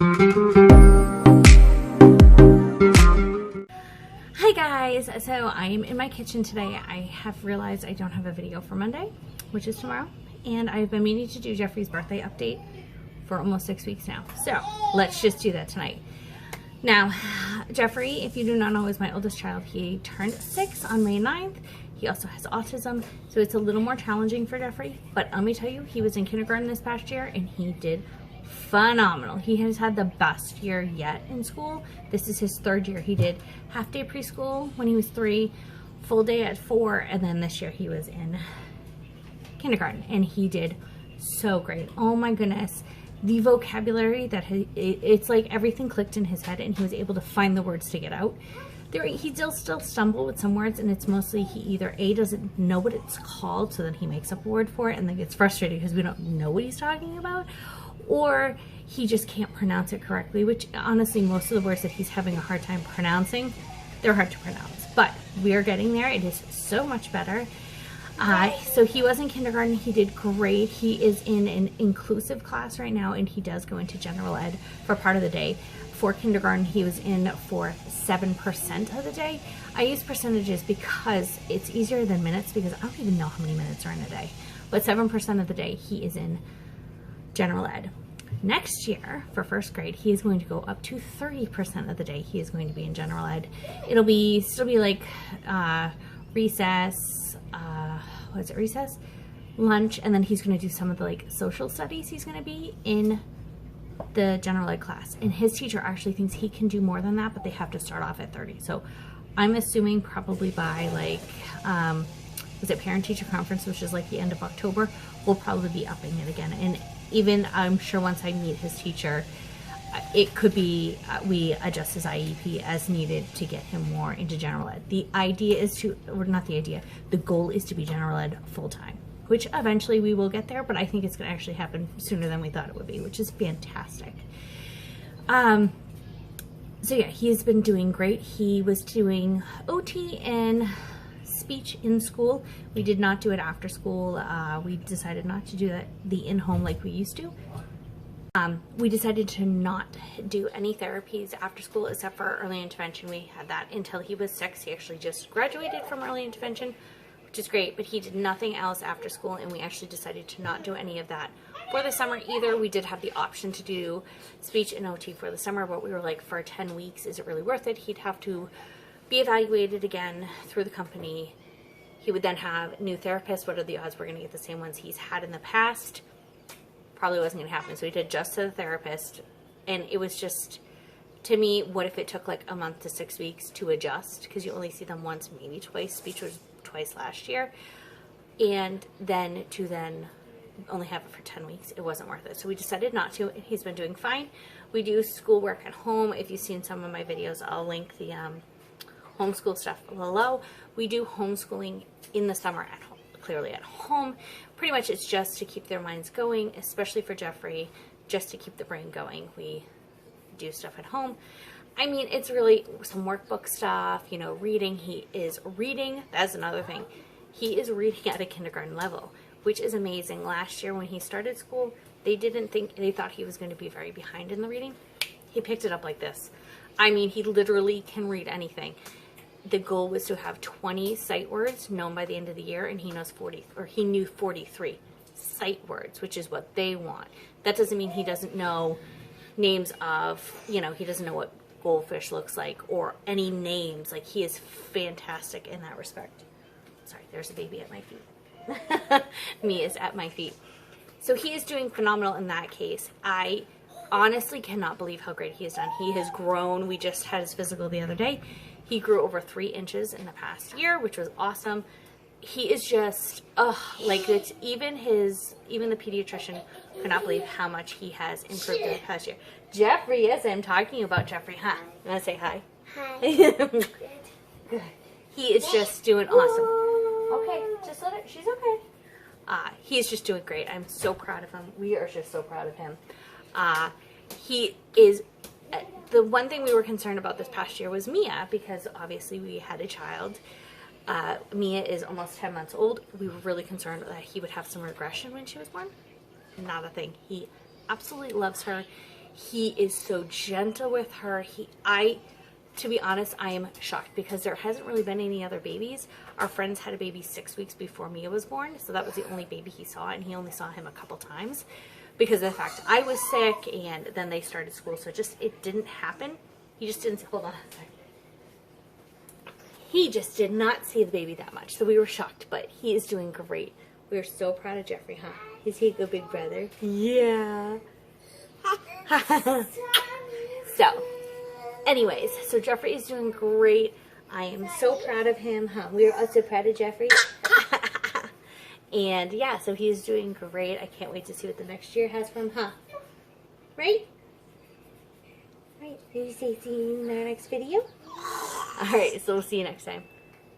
Hi guys, so I am in my kitchen today. I have realized I don't have a video for Monday, which is tomorrow, and I've been meaning to do Jeffrey's birthday update for almost 6 weeks now. So let's just do that tonight. Now, Jeffrey, if you do not know, is my oldest child. He turned 6 on May 9th. He also has autism, so it's a little more challenging for Jeffrey, but let me tell you, he was in kindergarten this past year and he did phenomenal. He has had the best year yet in school. This is his 3rd year. He did half day preschool when he was 3, full day at 4, and then this year he was in kindergarten and he did so great. Oh my goodness. The vocabulary that it's like everything clicked in his head and he was able to find the words to get out. He still stumble with some words, and it's mostly he either A, doesn't know what it's called, so then he makes up a word for it and then gets frustrated because we don't know what he's talking about, or he just can't pronounce it correctly, which honestly most of the words that he's having a hard time pronouncing, they're hard to pronounce, but we are getting there. It is so much better. So he was in kindergarten. He did great. He is in an inclusive class right now, and he does go into general ed for part of the day. For kindergarten, he was in for 7% of the day. I use percentages because it's easier than minutes, because I don't even know how many minutes are in a day. But 7% of the day, he is in general ed. Next year, for 1st grade, he is going to go up to 30% of the day. He is going to be in general ed. It'll be still be like recess, recess, lunch, and then he's going to do some of the like social studies. He's going to be in the general ed class, and his teacher actually thinks he can do more than that, but they have to start off at 30. So I'm assuming probably by like was it parent teacher conference, which is like the end of October, we'll probably be upping it again. And even I'm sure once I meet his teacher, it could be we adjust his IEP as needed to get him more into general ed. The idea is to, or not the idea, the goal is to be general ed full-time, which eventually we will get there, but I think it's going to actually happen sooner than we thought it would be, which is fantastic. So yeah, he's been doing great. He was doing OT and speech in school. We did not do it after school. We decided not to do that, the in-home like we used to. We decided to not do any therapies after school except for early intervention. We had that until he was 6. He actually just graduated from early intervention, which is great, but he did nothing else after school, and we actually decided to not do any of that for the summer either. We did have the option to do speech and OT for the summer, but we were like, for 10 weeks, is it really worth it? He'd have to be evaluated again through the company. He would then have new therapists. What are the odds we're going to get the same ones he's had in the past? Probably wasn't going to happen. So we did just to the therapist, and it was just, to me, what if it took like a month to 6 weeks to adjust, because you only see them once, maybe twice. Speech was twice last year, and then to only have it for 10 weeks, it wasn't worth it. So we decided not to, and he's been doing fine. We do schoolwork at home. If you've seen some of my videos, I'll link the homeschool stuff below. We do homeschooling in the summer at home, clearly at home. Pretty much it's just to keep their minds going, especially for Jeffrey, just to keep the brain going. We do stuff at home. I mean, it's really some workbook stuff, you know, reading. He is reading. That's another thing. He is reading at a kindergarten level, which is amazing. Last year when he started school, they thought he was going to be very behind in the reading. He picked it up like this. I mean, he literally can read anything. The goal was to have 20 sight words known by the end of the year, and he knew 43 sight words, which is what they want. That doesn't mean he doesn't know names of, you know, he doesn't know what goldfish looks like or any names. Like, he is fantastic in that respect. Sorry, there's a baby at my feet. Me is at my feet. So he is doing phenomenal in that case. I honestly cannot believe how great he has done. He has grown. We just had his physical the other day. He grew over 3 inches in the past year, which was awesome. He is just, like, it's even the pediatrician could not believe how much he has improved in the past year. Jeffrey, yes, I'm talking about Jeffrey. Huh? You want to say hi? Hi. Good. He is just doing awesome. Okay, just let it, she's okay. He's just doing great. I'm so proud of him. We are just so proud of him. He is, the one thing we were concerned about this past year was Mia, because obviously we had a child. Mia is almost 10 months old. We were really concerned that he would have some regression when she was born. Not a thing. He absolutely loves her. He is so gentle with her. To be honest, I am shocked because there hasn't really been any other babies. Our friends had a baby 6 weeks before Mia was born, so that was the only baby he saw, and he only saw him a couple times because of the fact I was sick, and then they started school, so it didn't happen. He just didn't, hold on a second. He just did not see the baby that much, so we were shocked, but he is doing great. We're so proud of Jeffrey, huh? Is he a good big brother? Yeah. So, anyways, so Jeffrey is doing great. I am so proud of him, huh? We're also proud of Jeffrey. And yeah, so he's doing great. I can't wait to see what the next year has for him, huh? Right? Right. Did you say see you in our next video? Alright, so we'll see you next time.